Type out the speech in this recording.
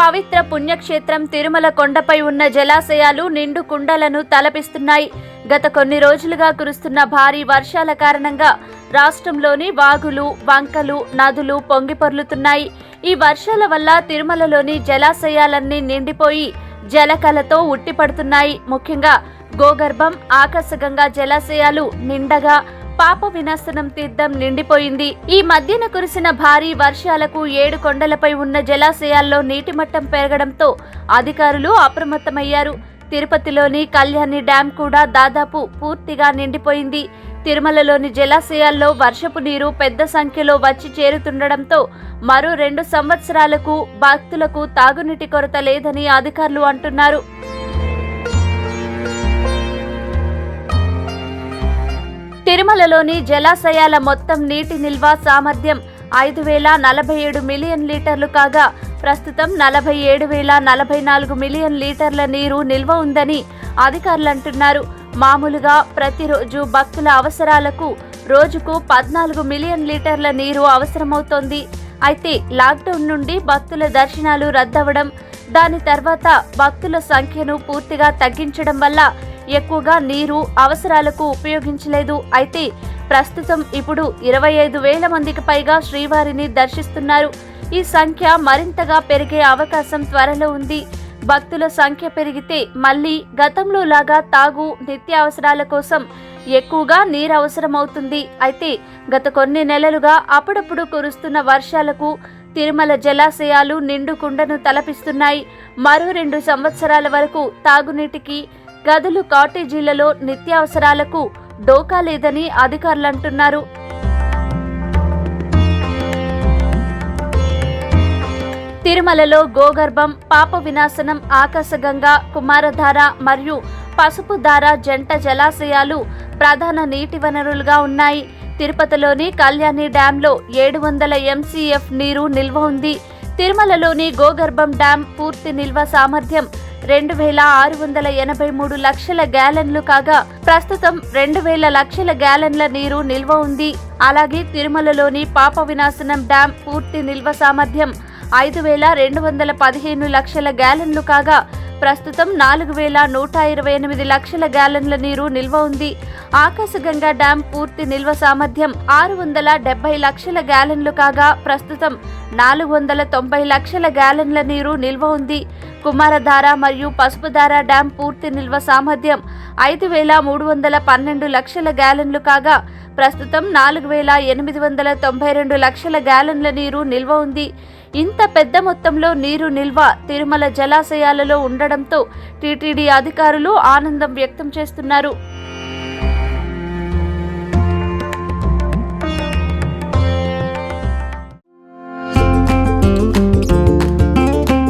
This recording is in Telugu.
పవిత్ర పుణ్యక్షేత్రం తిరుమల కొండపై ఉన్న జలాశయాలు నిండు కుండలను తలపిస్తున్నాయి. గత కొన్ని రోజులుగా కురుస్తున్న భారీ వర్షాల కారణంగా రాష్ట్రంలోని వాగులు, వంకలు, నదులు పొంగిపొర్లుతున్నాయి. ఈ వర్షాల వల్ల తిరుమలలోని జలాశయాలన్నీ నిండిపోయి జలకలతో ఉట్టిపడుతున్నాయి. ముఖ్యంగా గోగర్భం, ఆకాశగంగా జలాశయాలు నిండగా పాప వినాశనం తీర్థం నిండిపోయింది. ఈ మధ్యన కురిసిన భారీ వర్షాలకు 7 కొండలపై ఉన్న జలాశయాల్లో నీటి మట్టం పెరగడంతో అధికారులు అప్రమత్తమయ్యారు. తిరుపతిలోని కళ్యాణి డ్యాం కూడా దాదాపు పూర్తిగా నిండిపోయింది. తిరుమలలోని జలాశయాల్లో వర్షపు నీరు పెద్ద సంఖ్యలో వచ్చి చేరుతుండడంతో మరో 2 సంవత్సరాలకు భక్తులకు తాగునీటి కొరత లేదని అధికారులు అంటున్నారు. తిరుమలలోని జలాశయాల మొత్తం నీటి నిల్వ సామర్థ్యం 5,047 మిలియన్ లీటర్లు కాగా ప్రస్తుతం 47,044 మిలియన్ లీటర్ల నీరు నిల్వ ఉందని అధికారులు అంటున్నారు. మామూలుగా ప్రతిరోజు భక్తుల అవసరాలకు రోజుకు 14 మిలియన్ లీటర్ల నీరు అవసరమవుతోంది. అయితే లాక్డౌన్ నుండి భక్తుల దర్శనాలు రద్దవడం, దాని తర్వాత భక్తుల సంఖ్యను పూర్తిగా తగ్గించడం వల్ల ఎక్కువగా నీరు అవసరాలకు ఉపయోగించలేదు. అయితే ప్రస్తుతం ఇప్పుడు 25,000 మందికి పైగా శ్రీవారిని దర్శిస్తున్నారు. ఈ సంఖ్య మరింతగా పెరిగే అవకాశం త్వరలో ఉంది. భక్తుల సంఖ్య పెరిగితే మళ్లీ గతంలో లాగా తాగు, నిత్యావసరాల కోసం ఎక్కువగా నీరు అవసరమవుతుంది. అయితే గత కొన్ని నెలలుగా అప్పుడప్పుడు కురుస్తున్న వర్షాలకు తిరుమల జలాశయాలు నిండు కుండను తలపిస్తున్నాయి. మరో 2 సంవత్సరాల వరకు తాగునీటికి, గదులు, కాటేజీలలో నిత్యావసరాలకు డోకా లేదని అధికారులు అంటున్నారు. తిరుమలలో గోగర్భం, పాప వినాశనం, ఆకాశగంగా, కుమారధార మరియు పసుపుధార జంట జలాశయాలు ప్రధాన నీటి వనరులుగా ఉన్నాయి. తిరుపతిలోని కళ్యాణి డ్యాంలో 700 MCF నీరు నిల్వ ఉంది. తిరుమలలోని గోగర్భం డ్యాం పూర్తి నిల్వ సామర్థ్యం 2,683 లక్షల గ్యాలన్లు కాగా ప్రస్తుతం 2,000 లక్షల గ్యాలన్ల నీరు నిల్వ ఉంది. అలాగే తిరుమలలోని పాప వినాశనం డ్యాం పూర్తి నిల్వ సామర్థ్యం 5,215 లక్షల గ్యాలన్లు కాగా ప్రస్తుతం 4,128 లక్షల గ్యాలన్ల నీరు నిల్వ ఉంది. ఆకాశగంగా డ్యాం పూర్తి నిల్వ సామర్థ్యం 670 లక్షల గ్యాలన్లు కాగా ప్రస్తుతం 490 లక్షల గ్యాలన్ల నీరు నిల్వ ఉంది. కుమారధార మరియు పసుపుధార డ్యాం పూర్తి నిల్వ సామర్థ్యం 5,312 లక్షల గ్యాలన్లు కాగా ప్రస్తుతం 4,892 లక్షల గ్యాలన్ల నీరు నిల్వ ఉంది. ఇంత పెద్ద మొత్తంలో నీరు నిల్వ తిరుమల జలాశయాలలో ఉండడంతో టీటీడీ అధికారులు ఆనందం వ్యక్తం చేస్తున్నారు.